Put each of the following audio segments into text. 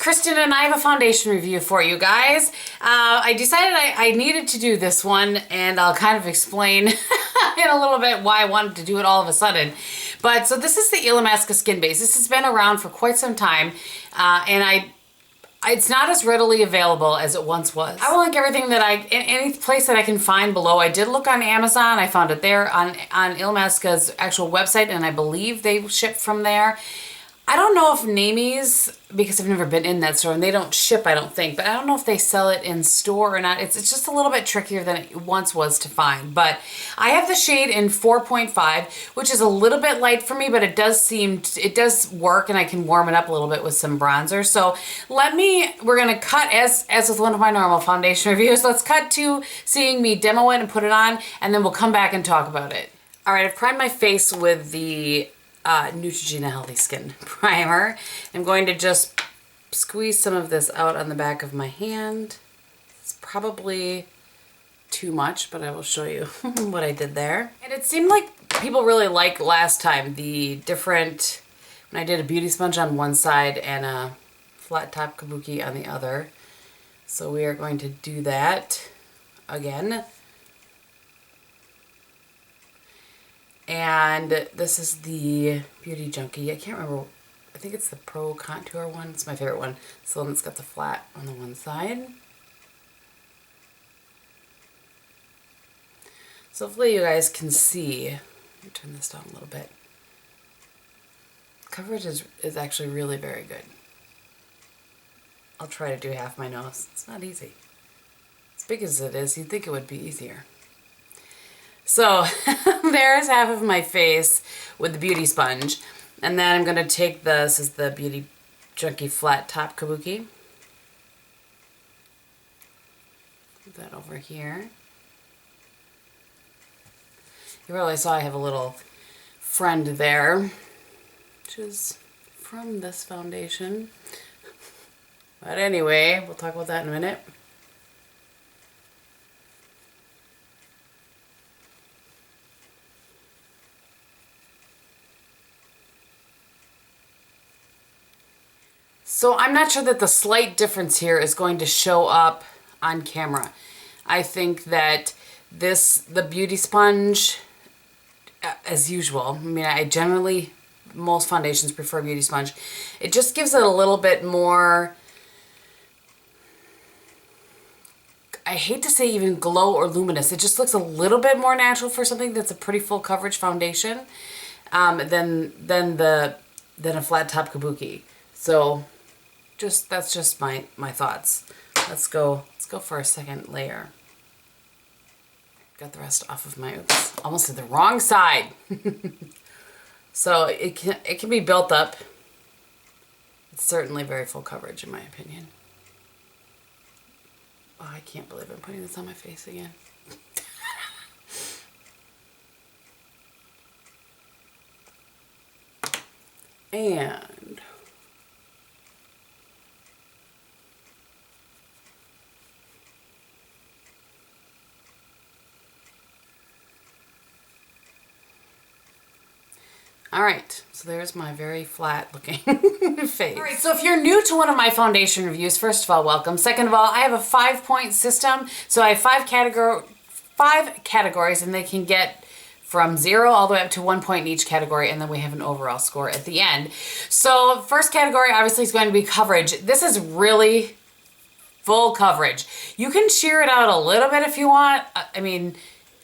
Kristin and I have a foundation review for you guys. I decided I needed to do this one, and I'll kind of explain in a little bit why I wanted to do it all of a sudden. But so this is the Illamasqua Skin Base. This has been around for quite some time, and it's not as readily available as it once was. I will link everything that any place that I can find below. I did look on Amazon. I found it there on Illamasqua's actual website, and I believe they ship from there. I don't know if Namies, because I've never been in that store, and they don't ship, I don't think, but I don't know if they sell it in store or not. It's just a little bit trickier than it once was to find. But I have the shade in 4.5, which is a little bit light for me, but it does work, and I can warm it up a little bit with some bronzer. So we're gonna cut, as with one of my normal foundation reviews, let's cut to seeing me demo it and put it on, and then we'll come back and talk about it. All right, I've primed my face with the Neutrogena Healthy Skin Primer. I'm going to just squeeze some of this out on the back of my hand. It's probably too much, but I will show you what I did there. And it seemed like people really liked last time the different, when I did a beauty sponge on one side and a flat top kabuki on the other. So we are going to do that again. And this is the Beauty Junkie. I can't remember. I think it's the Pro Contour one. It's my favorite one. It's the one that's got the flat on the one side. So hopefully you guys can see. Let me turn this down a little bit. Coverage is actually really very good. I'll try to do half my nose. It's not easy. As big as it is, you'd think it would be easier. So there's half of my face with the beauty sponge, and then I'm going to take this is the Beauty Junkie Flat Top Kabuki. Put that over here. You probably saw I have a little friend there, which is from this foundation. But anyway, we'll talk about that in a minute. So I'm not sure that the slight difference here is going to show up on camera. I think that the beauty sponge, as usual, I mean, most foundations prefer beauty sponge. It just gives it a little bit more, I hate to say even glow or luminous. It just looks a little bit more natural for something that's a pretty full coverage foundation than a flat top kabuki. So that's just my thoughts. Let's go for a second layer. Got the rest off of my, oops, almost did the wrong side. So it can be built up. It's certainly very full coverage in my opinion. Oh, I can't believe I'm putting this on my face again. And all right, so there's my very flat looking face. All right, so if you're new to one of my foundation reviews, first of all, welcome. Second of all, I have a 5-point system. So I have five categories, and they can get from 0 all the way up to 1 point in each category, and then we have an overall score at the end. So first category obviously is going to be coverage. This is really full coverage. You can sheer it out a little bit if you want. I mean,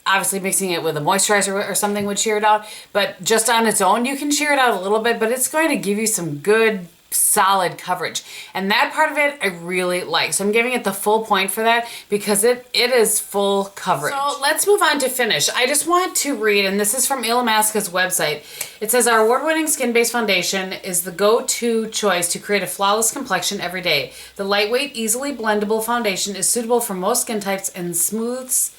obviously mixing it with a moisturizer or something would sheer it out, but just on its own you can sheer it out a little bit, but it's going to give you some good solid coverage, and that part of it I really like. So I'm giving it the full point for that because it is full coverage. So let's move on to finish. I just want to read, and this is from Illamasqua's website. It says, our award-winning skin-based foundation is the go-to choice to create a flawless complexion every day. The lightweight, easily blendable foundation is suitable for most skin types and smooths,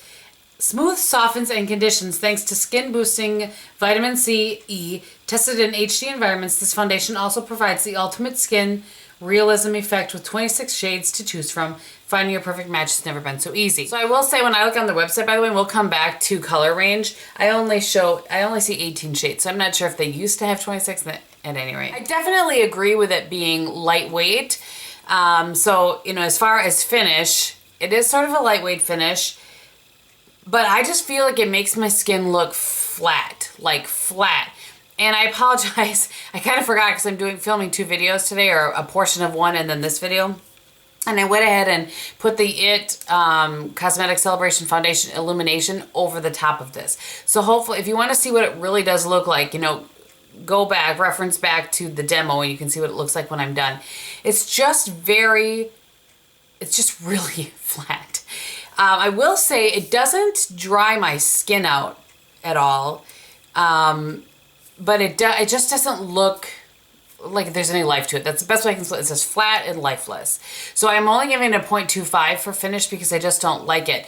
softens, and conditions thanks to skin-boosting vitamin C, E. Tested in HD environments, this foundation also provides the ultimate skin realism effect with 26 shades to choose from. Finding your perfect match has never been so easy. So I will say, when I look on the website, by the way, and we'll come back to color range, I only see 18 shades. So I'm not sure if they used to have 26 at any rate. I definitely agree with it being lightweight. So, you know, as far as finish, it is sort of a lightweight finish, but I just feel like it makes my skin look flat, like flat. And I apologize, I kind of forgot because I'm filming 2 videos today, or a portion of one and then this video. And I went ahead and put the IT Cosmetic Celebration Foundation Illumination over the top of this. So hopefully, if you want to see what it really does look like, you know, go back, reference back to the demo, and you can see what it looks like when I'm done. It's just really flat. I will say it doesn't dry my skin out at all, but it just doesn't look like there's any life to it. That's the best way I can explain it. It's just flat and lifeless. So I'm only giving it a 0.25 for finish because I just don't like it.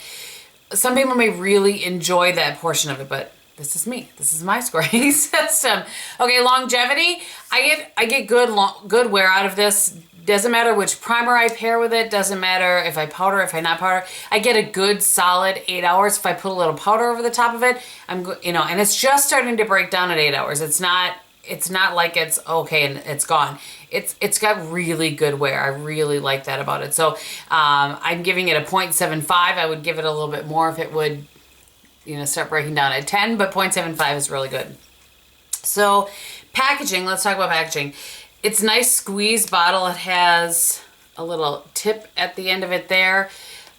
Some people may really enjoy that portion of it, but this is me. This is my scoring system. Okay, longevity. I get good wear out of this. Doesn't matter which primer I pair with it. Doesn't matter if I powder, if I not powder. I get a good solid 8 hours. If I put a little powder over the top of it, you know, and it's just starting to break down at 8 hours. It's not like it's okay and it's gone. It's got really good wear. I really like that about it. So I'm giving it a 0.75. I would give it a little bit more if it would, you know, start breaking down at 10, but 0.75 is really good. So packaging, let's talk about packaging. It's a nice squeeze bottle. It has a little tip at the end of it there.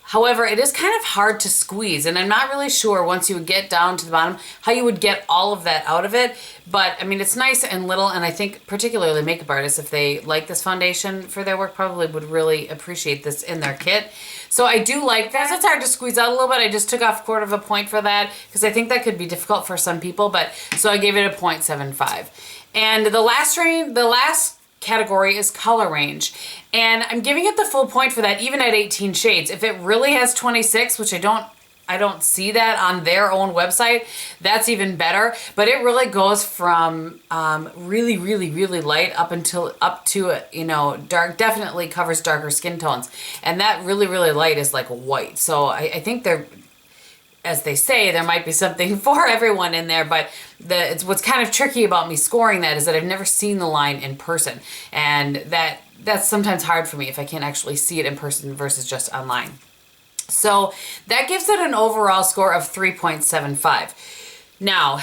However, it is kind of hard to squeeze, and I'm not really sure once you would get down to the bottom how you would get all of that out of it. But I mean, it's nice and little, and I think particularly makeup artists, if they like this foundation for their work, probably would really appreciate this in their kit. So I do like that. It's hard to squeeze out a little bit. I just took off 1/4 point for that because I think that could be difficult for some people, but so I gave it a 0.75. And the last category is color range, and I'm giving it the full point for that, even at 18 shades. If it really has 26, which I don't see that on their own website, that's even better. But it really goes from really, really, really light up to you know, dark. Definitely covers darker skin tones, and that really, really light is like white. So I think they're, as they say, there might be something for everyone in there, but it's what's kind of tricky about me scoring that is that I've never seen the line in person, and that's sometimes hard for me if I can't actually see it in person versus just online. So that gives it an overall score of 3.75. Now,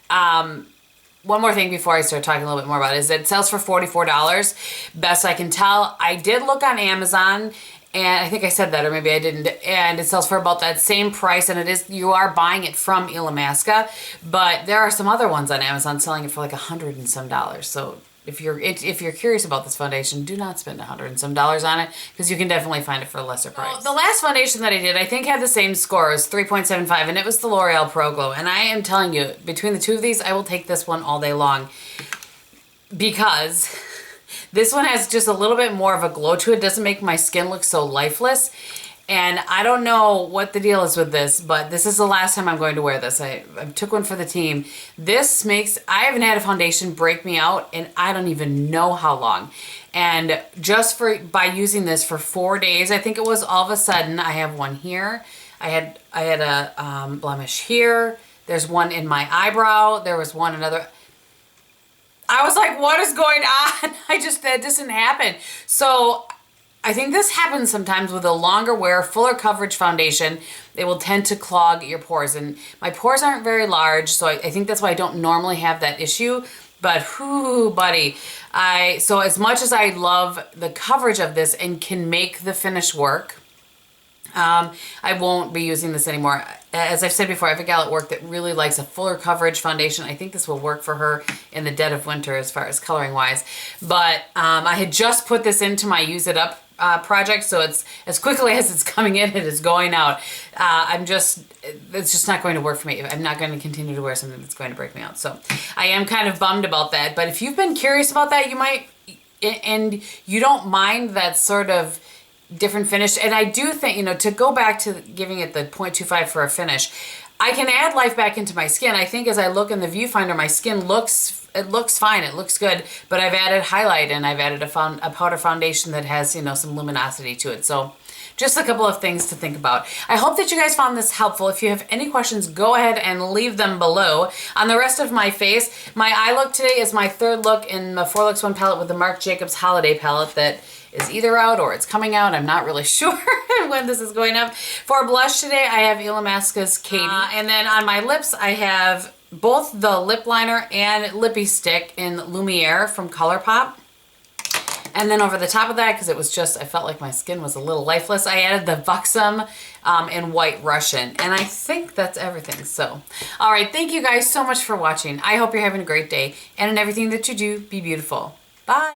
one more thing before I start talking a little bit more about it is that it sells for $44. Best I can tell. I did look on Amazon, and I think I said that, or maybe I didn't, and it sells for about that same price, and you are buying it from Illamasqua, but there are some other ones on Amazon selling it for like $100 and some. So if you're curious about this foundation, do not spend $100 and some on it, because you can definitely find it for a lesser price. The last foundation that I did, I think had the same score as 3.75, and it was the L'Oreal Pro Glow, and I am telling you, between the two of these, I will take this one all day long, because this one has just a little bit more of a glow to it. It doesn't make my skin look so lifeless. And I don't know what the deal is with this, but this is the last time I'm going to wear this. I took one for the team. I haven't had a foundation break me out in I don't even know how long. And just by using this for 4 days, I think it was, all of a sudden, I have one here. I had a blemish here. There's one in my eyebrow. There was one another. I was like, what is going on? That doesn't happen. So I think this happens sometimes with a longer wear, fuller coverage foundation. They will tend to clog your pores. And my pores aren't very large, so I think that's why I don't normally have that issue. But whoo, buddy. So as much as I love the coverage of this and can make the finish work, I won't be using this anymore. As I've said before, I have a gal at work that really likes a fuller coverage foundation. I think this will work for her in the dead of winter as far as coloring wise. But I had just put this into my Use It Up project, so it's as quickly as it's coming in, it is going out. It's just not going to work for me. I'm not going to continue to wear something that's going to break me out. So I am kind of bummed about that. But if you've been curious about that, you might, and you don't mind that sort of different finish. And I do think, you know, to go back to giving it the 0.25 for a finish, I can add life back into my skin. I think as I look in the viewfinder, my skin looks fine. It looks good, but I've added highlight and I've added a powder foundation that has, you know, some luminosity to it. So just a couple of things to think about. I hope that you guys found this helpful. If you have any questions, go ahead and leave them below. On the rest of my face, my eye look today is my third look in the 4-Looks-1 palette with the Marc Jacobs Holiday palette that is either out or it's coming out. I'm not really sure when this is going up. For blush today, I have Illamasqua's Katie. And then on my lips, I have both the lip liner and LIppie stick in Lumiere from ColourPop. And then over the top of that, because it was just, I felt like my skin was a little lifeless, I added the Buxom in White Russian. And I think that's everything. So, all right, thank you guys so much for watching. I hope you're having a great day. And in everything that you do, be beautiful. Bye.